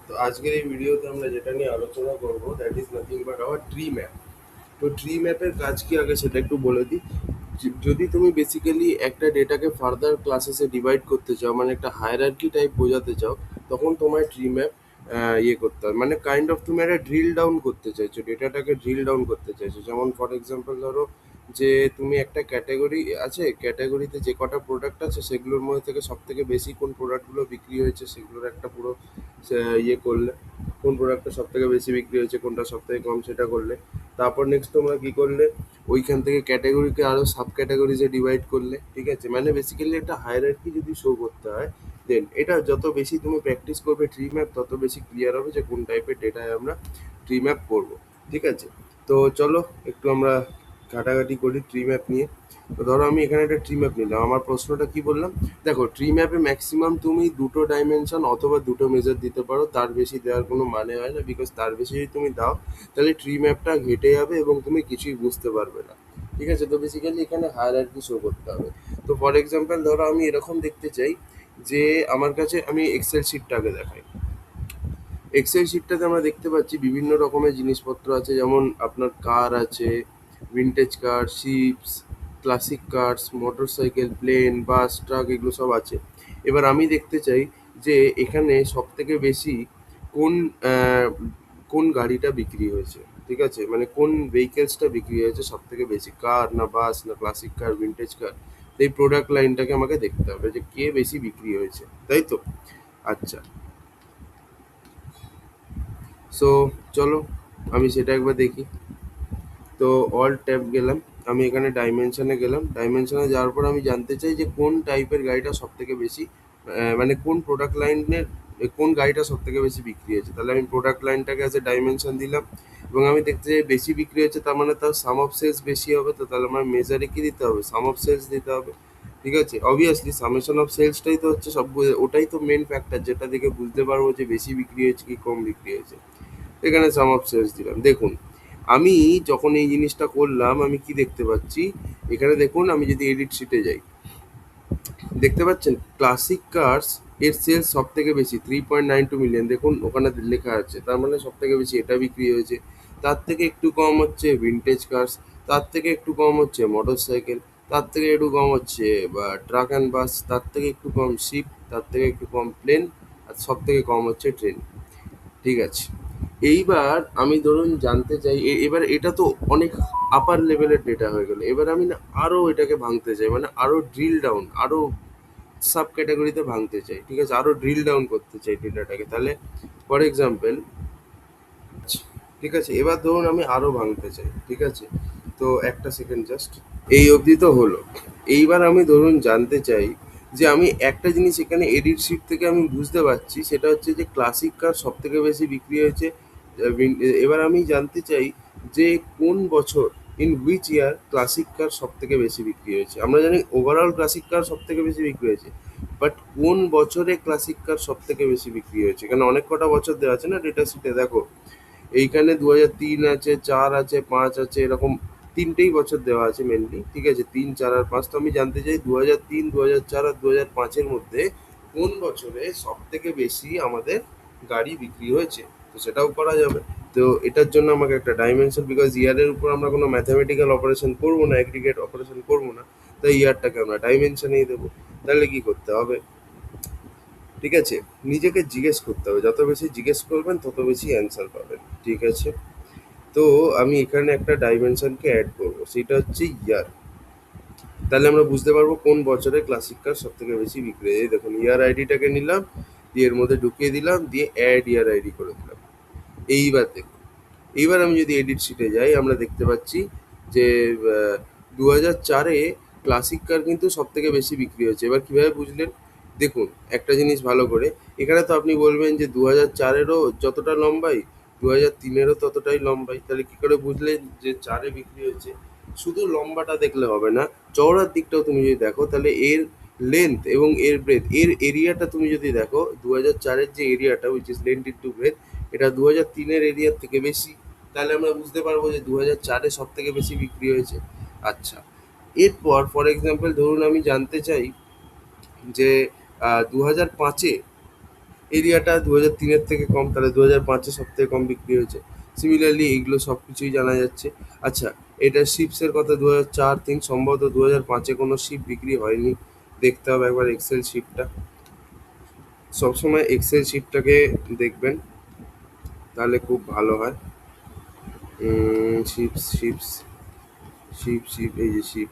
তো আজকের এই ভিডিওতে আমরা যেটা নিয়ে আলোচনা করব that is nothing but hour tree map. তো ট্রি ম্যাপের কাজ কি আগে সেটা একটু বলে দিই। যদি তুমি বেসিক্যালি একটা ডেটাকে ফার্দার ক্লাসেসে ডিভাইড করতে চাও, মানে একটা হায়ারার্কি টাইপ বোঝাতে চাও, তখন তোমায় ট্রি ম্যাপ ইয়ে করতে হবে। মানে কাইন্ড অফ তুমি একটা ড্রিল ডাউন করতে চাইছো, ডেটাটাকে ড্রিল ডাউন করতে চাইছো। যেমন ফর এক্সাম্পল ধরো যে তুমি একটা ক্যাটাগরি আছে, ক্যাটাগরিতে যে কটা প্রোডাক্ট আছে সেগুলোর মধ্যে থেকে সব থেকে বেশি কোন প্রোডাক্টগুলো বিক্রি হয়েছে সেগুলোর একটা পুরো ইয়ে করলে, কোন প্রোডাক্টটা সব থেকে বেশি বিক্রি হয়েছে, কোনটা সব থেকে কম সেটা করলে। তারপর নেক্সট তোমরা কি করলে, ওইখান থেকে ক্যাটাগরিকে আরো সাব ক্যাটাগরিজে ডিভাইড করলে। ঠিক আছে, মানে বেসিক্যালি একটা হায়ারার্কি যদি শো করতে হয়, দেন এটা যত বেশি তুমি প্র্যাকটিস করবে ট্রি ম্যাপ, তত বেশি ক্লিয়ার হবে যে কোন টাইপের ডেটায় আমরা ট্রি ম্যাপ করবো। ঠিক আছে, তো চলো একটু আমরা ঘাটাঘাটি করি ট্রি ম্যাপ নিয়ে। তো ধরো আমি এখানে একটা ট্রি ম্যাপ নিলাম, আমার প্রশ্নটা কি বললাম, দেখো ট্রি ম্যাপে ম্যাক্সিমাম তুমি দুটো ডাইমেনশন অথবা দুটো মেজার দিতে পারো, তার বেশি দেওয়ার কোনো মানে হয় না। বিকজ তার বেশি যদি তুমি দাও তাহলে ট্রি ম্যাপটা ঘেটে যাবে এবং তুমি কিছুই বুঝতে পারবে না। ঠিক আছে, তো বেসিক্যালি এখানে হায়ারার্কি শো করতে হবে। তো ফর এক্সাম্পল ধরো আমি এরকম দেখতে চাই যে আমার কাছে, আমি এক্সেল শিটটাকে দেখাই। এক্সেল শিটটাতে আমরা দেখতে পাচ্ছি বিভিন্ন রকমের জিনিসপত্র আছে, যেমন আপনার কার আছে, vintage car, ships, classic cars, motorcycle, plane, bus, truck, এগুলো সব আছে। এবার আমি দেখতে চাই যে এখানে সব থেকে বেশি কোন আহ, কোন গাড়িটা বিক্রি হয়েছে। ঠিক আছে, মানে কোন ভেহিকেলসটা বিক্রি হয়েছে সব থেকে বেশি, কার না বাস না ক্লাসিক কার ভিনটেজ কার। এই প্রোডাক্ট লাইনটাকে আমাকে দেখতে হবে যে কে বেশি বিক্রি হয়েছে, তাই তো? আচ্ছা, সো চলো আমি সেটা একবার দেখি। তো অল ট্যাব গেলাম, আমি এখানে ডাইমেনশনে গেলাম। ডাইমেনশনে যাওয়ার পর আমি জানতে চাই যে কোন টাইপের গাড়িটা সব থেকে বেশি মানে কোন প্রোডাক্ট লাইনের কোন গাড়িটা সব থেকে বেশি বিক্রি হয়েছে। তাহলে আমি প্রোডাক্ট লাইনটাকে অ্যাজ এ ডাইমেনশন দিলাম এবং আমি দেখতে চাই বেশি বিক্রি হয়েছে, তার মানে তার সাম অফ সেলস বেশি হবে। তো তাহলে আমার মেজারে কি দিতে হবে, সাম অফ সেলস দিতে হবে। ঠিক আছে, অবভিয়াসলি সামেশন অফ সেলসটাই তো হচ্ছে সব, ওটাই তো মেন ফ্যাক্টর যেটা দেখে বুঝতে পারবো যে বেশি বিক্রি হয়েছে কি কম বিক্রি হয়েছে। এখানে সাম অফ সেলস দিলাম। দেখুন আমি যখন এই জিনিসটা করলাম আমি কি দেখতে পাচ্ছি, এখানে দেখুন আমি যদি এডিট শিটে যাই, দেখতে পাচ্ছেন ক্লাসিক কার্স এর সেলস সব থেকে বেশি 3.92 মিলিয়ন। দেখুন ওখানে লেখা আছে, তার মানে সব থেকে বেশি এটা বিক্রি হয়েছে। তার থেকে একটু কম হচ্ছে ভিনটেজ কার্স, তার থেকে একটু কম হচ্ছে মোটর সাইকেল, তার থেকে একটু কম হচ্ছে বা ট্রাক অ্যান্ড বাস, তার থেকে একটু কম শিপ, তার থেকে একটু কম প্লেন, আর সব থেকে কম হচ্ছে ট্রেন। ঠিক আছে, এইবার আমি ধরুন জানতে চাই, এবার এটা তো অনেক আপার লেভেলের ডেটা হয়ে গেল। এবার আমি না আরো এটাকে ভাঙতে চাই, মানে আরো ড্রিল ডাউন, আরো সাব ক্যাটাগরিতে ভাঙতে চাই। ঠিক আছে, আরো ড্রিল ডাউন করতে চাই ডেটাটাকে। তাহলে ফর এক্সাম্পল, ঠিক আছে, এবার ধরুন আমি আরো ভাঙতে চাই। ঠিক আছে, তো একটা সেকেন্ড জাস্ট, এই অবধি তো হলো। এইবার আমি ধরুন জানতে চাই যে আমি একটা জিনিস এখানে এডিট শিট থেকে আমি বুঝতে পারছি, সেটা হচ্ছে যে ক্লাসিক কার সব থেকে বেশি বিক্রি হয়েছে। এবার আমি জানতে চাই যে কোন বছর, ইন হুইচ ইয়ার ক্লাসিক কার সব থেকে বেশি বিক্রি হয়েছে। আমরা জানি ওভারঅল ক্লাসিক কার সব থেকে বেশি বিক্রি হয়েছে, বাট কোন বছরে ক্লাসিক কার সব থেকে বেশি বিক্রি হয়েছে। এখানে অনেক কটা বছর দেওয়া আছে না ডেটা শিটে, দেখো এইখানে 2003 আছে, 4 আছে, 5 আছে, এরকম তিনটেই বছর দেওয়া আছে মেনলি। ঠিক আছে, 3, 4 আর 5। তো আমি জানতে চাই 2003, 2004 আর 2005-এর মধ্যে কোন বছরে সব থেকে বেশি আমাদের গাড়ি বিক্রি হয়েছে। তো সেটাও করা যাবে। তো এটার জন্য আমাকে একটা ডাইমেনশন, বিকজ ইয়ারের উপর আমরা কোনো ম্যাথামেটিক্যাল অপারেশন করবো না, অ্যাগ্রিগেট অপারেশন করবো না, তাই ইয়ারটাকে আমরা ডাইমেনশনেই দেবো। তাহলে কি করতে হবে, ঠিক আছে, নিজেকে জিজ্ঞেস করতে হবে। যত বেশি জিজ্ঞেস করবেন তত বেশি অ্যান্সার পাবেন। ঠিক আছে, তো আমি এখানে একটা ডাইমেনশনকে অ্যাড করব, সেটা হচ্ছে ইয়ার। তাহলে আমরা বুঝতে পারবো কোন বছরে ক্লাসিক কার সব থেকে বেশি বিক্রি হয়। এই দেখুন ইয়ার আইডিটাকে নিলাম, দিয়ে এর মধ্যে ঢুকিয়ে দিলাম, দিয়ে অ্যাড ইয়ার আইডি করে দিলাম। এইবার দেখুন, এইবার আমি যদি এডিট শিটে যাই আমরা দেখতে পাচ্ছি যে 2004-এ ক্লাসিক কার কিন্তু সব থেকে বেশি বিক্রি হয়েছে। এবার কিভাবে বুঝলেন, দেখুন একটা জিনিস ভালো করে, এখানে তো আপনি বলবেন যে 2004-এরও যতটা লম্বাই 2003-এরও ততটাই লম্বাই। তাহলে কি করে বুঝলেন যে 4-এ বিক্রি হয়েছে? শুধু লম্বাটা দেখলে হবে না, চওড়ার দিকটাও তুমি যদি দেখো, তাহলে এর লেন্থ এবং এর ব্রেথ, এর এরিয়াটা তুমি যদি দেখো, 2004-এর যে এরিয়াটা which is length into breadth, এটা 2003-এর এরিয়ার থেকে বেশি। তাহলে আমরা বুঝতে পারবো যে 2004-এ সব থেকে বেশি বিক্রি হয়েছে। আচ্ছা, এরপর ফর এক্সাম্পল ধরুন আমি জানতে চাই যে 2005-এ এরিয়াটা 2003-এর থেকে কম, তাহলে 2005-এ সব থেকে কম বিক্রি হয়েছে। সিমিলারলি এইগুলো সব কিছুই জানা যাচ্ছে। আচ্ছা, এটা শিপসের কথা 2004-3, সম্ভবত 2005-এ কোনো শিপ বিক্রি হয়নি। দেখতে হবে একবার এক্সেল শিপটা। সবসময় এক্সেল শিটটাকে দেখবেন, তাহলে খুব ভালো হয়। শিপস শিপস শিপ শিপ এই যে শিপ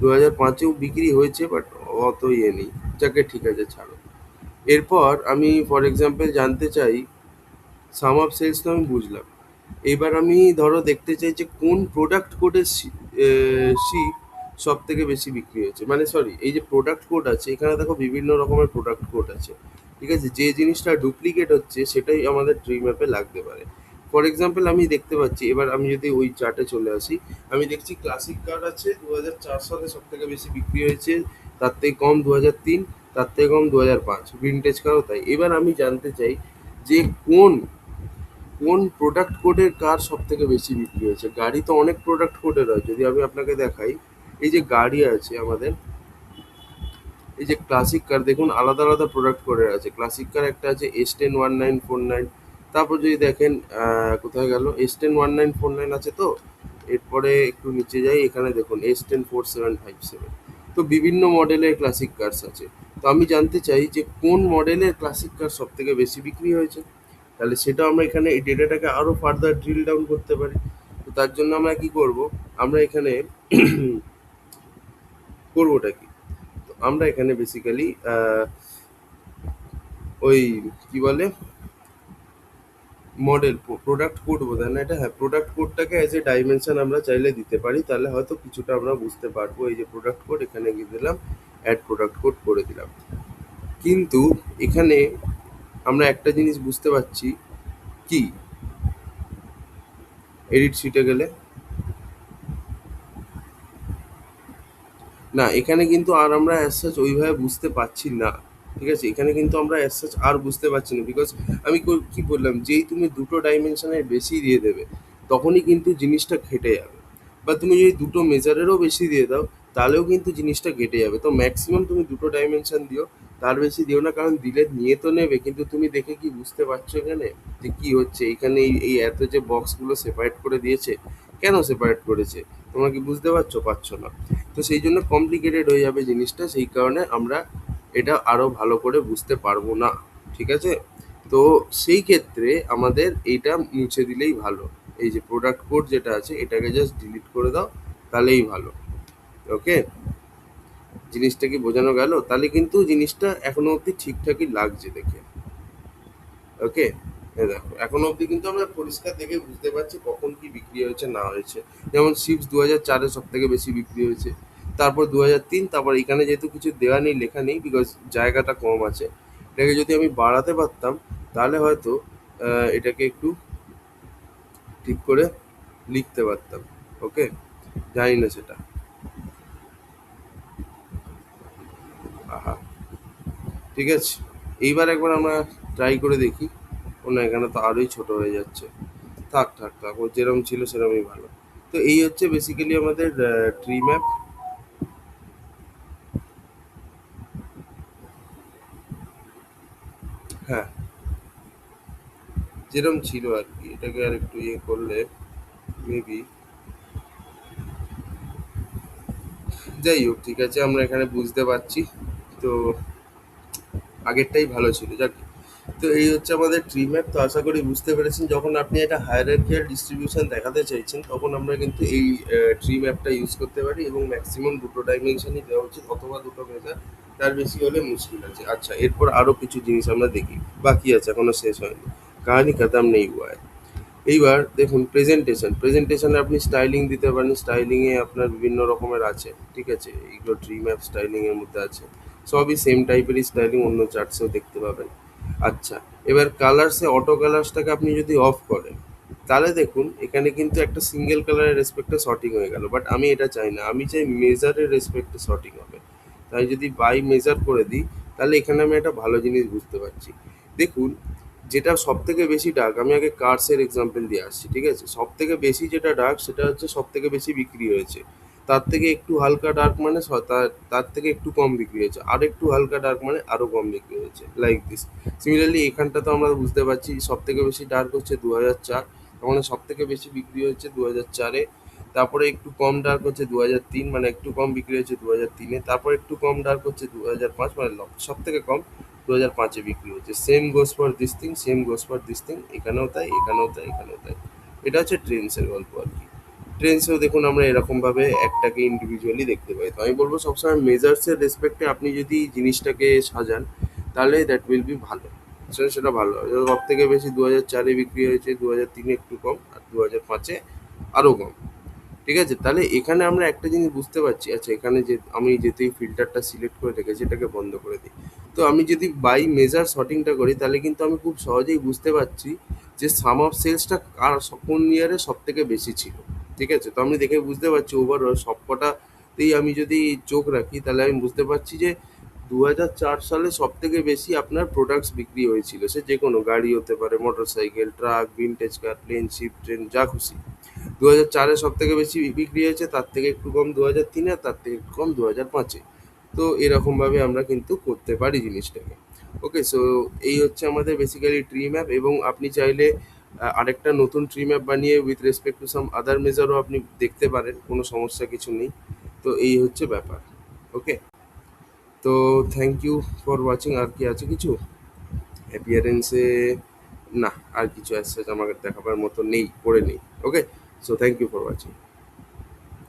2005-এও বিক্রি হয়েছে, বাট অত ইয়ে নেই। যাকে ঠিক আছে, ছাড়ো। এরপর আমি ফর এক্সাম্পল জানতে চাই, সাম অফ সেলস তো আমি বুঝলাম। এবার আমি ধরো দেখতে চাই যে কোন প্রোডাক্ট কোডের শিপ সব থেকে বেশি বিক্রি হয়েছে, মানে সরি, এই যে প্রোডাক্ট কোড আছে এখানে দেখো বিভিন্ন রকমের প্রোডাক্ট কোড আছে। ঠিক আছে, যে জিনিসটা ডুপ্লিকেট হচ্ছে সেটাই আমাদের ট্রি ম্যাপে লাগতে পারে। ফর এক্সাম্পল আমি দেখতে পাচ্ছি, এবার আমি যদি ওই চার্টে চলে আসি, আমি দেখছি ক্লাসিক কার আছে 2004 সালে সব থেকে বেশি বিক্রি হয়েছে, তার থেকে কম 2003, তার থেকে কম 2005। ভিনটেজ কারও তাই। এবার আমি জানতে চাই যে কোন কোন প্রোডাক্ট কোডের কার সব থেকে বেশি বিক্রি হয়েছে। গাড়ি তো অনেক প্রোডাক্ট কোডের হয়, যদি আমি আপনাকে দেখাই, এই যে গাড়ি আছে আমাদের, এই যে ক্লাসিক কার দেখুন আলাদা আলাদা প্রোডাক্ট কোডের আছে। ক্লাসিক কার একটা আছে S10-1949। তারপর যদি দেখেন কোথায় গেল, S10-1949 আছে তো, এরপরে একটু নিচে যাই, এখানে দেখুন S10-4757। তো বিভিন্ন মডেলের ক্লাসিক কার্স আছে। তো আমি জানতে চাই যে কোন মডেলের ক্লাসিক কার সব থেকে বেশি বিক্রি হয়েছে। তাহলে সেটা আমরা এখানে এই ডেটাটাকে আরো ফার্দার ড্রিল ডাউন করতে পারি। তো তার জন্য আমরা কি করব, আমরা এখানে করবোটা কি, তো আমরা এখানে বেসিক্যালি ওই কি বলে, মডেল প্রোডাক্ট কোড বোধ হয় না এটা, হ্যাঁ, প্রোডাক্ট কোডটাকে অ্যাজ এ ডাইমেনশন আমরা চাইলে দিতে পারি, তাহলে হয়তো কিছুটা আমরা বুঝতে পারবো। এই যে প্রোডাক্ট কোড এখানে গিয়ে দিলাম, অ্যাড প্রোডাক্ট কোড করে দিলাম। কিন্তু এখানে আমরা একটা জিনিস বুঝতে পারছি, কি, এডিট শিটে গেলে না, এখানে কিন্তু আর আমরা অ্যাজ সাচ ওইভাবে বুঝতে পারছি না। ঠিক আছে, এখানে কিন্তু আমরা অ্যাজ সাচ আর বুঝতে পারছি না, বিকজ আমি কি বললাম, যেই তুমি দুটো ডাইমেনশনের বেশি দিয়ে দেবে তখনই কিন্তু জিনিসটা ঘেটে যাবে। বা তুমি যদি দুটো মেজারেরও বেশি দিয়ে দাও তাহলেও কিন্তু জিনিসটা ঘেটে যাবে। তো ম্যাক্সিমাম তুমি দুটো ডাইমেনশন দিও, তার বেশি দিও না, কারণ দিলে নিয়ে তো নেবে, কিন্তু তুমি দেখে কি বুঝতে পারছো এখানে যে কি হচ্ছে। এখানে এই এত যে বক্সগুলো সেপারেট করে দিয়েছে, কেন সেপারেট করেছে তোমরা কি বুঝতে পারছো? পারছো না। তো সেই জন্য কমপ্লিকেটেড হয়ে যাবে জিনিসটা, সেই কারণে আমরা এটা আরো ভালো করে বুঝতে পারবো না। ঠিক আছে, তো সেই ক্ষেত্রে আমাদের এইটা মুছে দিলেই ভালো। এই যে প্রোডাক্ট কোড যেটা আছে এটাকে জাস্ট ডিলিট করে দাও, তাহলেই ভালো। ওকে, জিনিসটা কি বোঝানো গেল? তাহলে কিন্তু জিনিসটা এখনো অবধি ঠিকঠাকই লাগছে দেখে। ওকে, দেখো এখনো অবধি কিন্তু আমরা পরিষ্কার দেখে বুঝতে পারছি কখন কি বিক্রি হয়েছে না হয়েছে। যেমন শিপস 2004-এ সব থেকে বেশি বিক্রি হয়েছে, তারপর 2003, তারপর এখানে যেহেতু কিছু দেওয়া নেই, লেখা নেই, বিকজ জায়গাটা কম আছে। এটাকে যদি আমি বাড়াতে পারতাম তাহলে হয়তো এটাকে একটু ঠিক করে লিখতে পারতাম। ওকে, জানি না সেটা। আহা, ঠিক আছে, এইবার একবার আমরা ট্রাই করে দেখি। ও না, এখানে তো আরোই ছোট হয়ে যাচ্ছে। থাক থাক থাক, ও যেরকম ছিল সেরকমই ভালো। তো এই হচ্ছে বেসিক্যালি আমাদের ট্রি ম্যাপ। হ্যাঁ, যেরকম ছিল আর কি, এটাকে আর একটু ইয়ে করলে মেবি, যাই হোক, ঠিক আছে, আমরা এখানে বুঝতে পারছি। তো আগেরটাই ভালো ছিল, যাক। তো এই হচ্ছে আমাদের ট্রি ম্যাপ। তো আশা করি বুঝতে পেরেছেন, যখন আপনি একটা হায়ারার্কিয়াল ডিস্ট্রিবিউশন দেখাতে চাইছেন তখন আমরা কিন্তু এই ট্রি ম্যাপটা ইউজ করতে পারি, এবং ম্যাক্সিমাম দুটো ডাইমেনশনই দেওয়া উচিত, অথবা দুটো মেজার, তার বেশি হলে মুশকিল আছে। আচ্ছা, এরপর আরও কিছু জিনিস আমরা দেখি, বাকি আছে, এখনো শেষ হয়নি, কাহানি খতম নেই হুয়া है। এইবার দেখুন প্রেজেন্টেশনে আপনি স্টাইলিং দিতে পারেন। স্টাইলিংয়ে আপনার বিভিন্ন রকমের আছে, ঠিক আছে, এইগুলো ট্রি ম্যাপ স্টাইলিংয়ের মধ্যে আছে। সবই সেম টাইপেরই স্টাইলিং, অন্য চার্টসেও দেখতে পাবেন। আচ্ছা, এবার কালার্সে অটো কালার্সটাকে আপনি যদি অফ করেন, তাহলে দেখুন এখানে কিন্তু একটা সিঙ্গেল কালারের রেসপেক্টে শর্টিং হয়ে গেল, বাট আমি এটা চাই না, আমি চাই মেজারের রেসপেক্টে শর্টিং হবে। তাই যদি বাই মেজার করে দিই, তাহলে এখানে আমি একটা ভালো জিনিস বুঝতে পারছি। দেখুন, যেটা সব থেকে বেশি ডার্ক, আমি আগে কার্সের এক্সাম্পল দিয়ে আসছি, ঠিক আছে, সব থেকে বেশি যেটা ডার্ক সেটা হচ্ছে সব থেকে বেশি বিক্রি হয়েছে। তার থেকে একটু হালকা ডার্ক মানে তার তার থেকে একটু কম বিক্রি হয়েছে, আর একটু হালকা ডার্ক মানে আরও কম বিক্রি হয়েছে, লাইক দিস। সিমিলারলি এখানটা তো আমরা বুঝতে পারছি সব থেকে বেশি ডার্ক হচ্ছে 2004, মানে সব থেকে বেশি বিক্রি হচ্ছে 2004-এ। তারপরে একটু কম ডার্ক হচ্ছে 2003, মানে একটু কম বিক্রি হচ্ছে 2003-এ। তারপর একটু কম ডার্ক হচ্ছে 2005, মানে সব থেকে কম 2005-এ বিক্রি হচ্ছে। Same goes for this thing, same goes for this thing, এখানেও তাই, এখানেও তাই, এখানেও তাই। এটা হচ্ছে ট্রেন্ডসের গল্প আর কি। ট্রেন্ডসেও দেখুন আমরা এরকমভাবে একটাকে ইন্ডিভিজুয়ালি দেখতে পাই। তো আমি বলবো সবসময় মেজার্সের রেসপেক্টে আপনি যদি জিনিসটাকে সাজান, তাহলে দ্যাট উইল বি ভালো, সেটা ভালো হবে। সব থেকে বেশি 2004-এ বিক্রি হয়েছে, 2003-এ একটু কম, আর 2005-এ আরও কম। ঠিক আছে, তাহলে এখানে আমরা একটা জিনিস বুঝতে পারছি। আচ্ছা, এখানে যে আমি যেহেতু এই ফিল্টারটা সিলেক্ট করে রেখেছি, এটাকে বন্ধ করে দিই। তো আমি যদি বাই মেজার শর্টিংটা করি, তাহলে কিন্তু আমি খুব সহজেই বুঝতে পারছি যে সাম অফ সেলসটা কার কোন ইয়ারে সব থেকে বেশি ছিল। ঠিক আছে, তো আমি দেখে বুঝতে পারছি ওভারঅল সব কটাতেই আমি যদি চোখ রাখি, তাহলে আমি বুঝতে পারছি যে 2004 সালে সব থেকে বেশি আপনার প্রোডাক্টস বিক্রি হয়েছিল। সে যে কোনো গাড়ি হতে পারে, motorcycle, truck, vintage car, plane, ship, train, যা খুশি। 2004-এ সব থেকে বেশি বিক্রি হয়েছে, তার থেকে একটু কম 2003-এ, আর তার থেকে একটু কম 2005-এ। তো এরকমভাবে আমরা কিন্তু করতে পারি জিনিসটাকে। ওকে, সো এই হচ্ছে আমাদের বেসিক্যালি ট্রি ম্যাপ। এবং আপনি চাইলে আরেকটা নতুন ট্রি ম্যাপ বানিয়ে উইথ রেসপেক্ট টু সাম আদার মেজারও আপনি দেখতে পারেন, কোনো সমস্যা কিছু নেই। তো এই হচ্ছে ব্যাপার। ওকে, তো থ্যাংক ইউ ফর ওয়াচিং। আর কি আছে কিছু অ্যাপিয়ারেন্সে? না, আর কিছু অ্যাজ সাচ আমাকে দেখাবার মতো নেই, পড়ে নেই। Okay, so thank you for watching.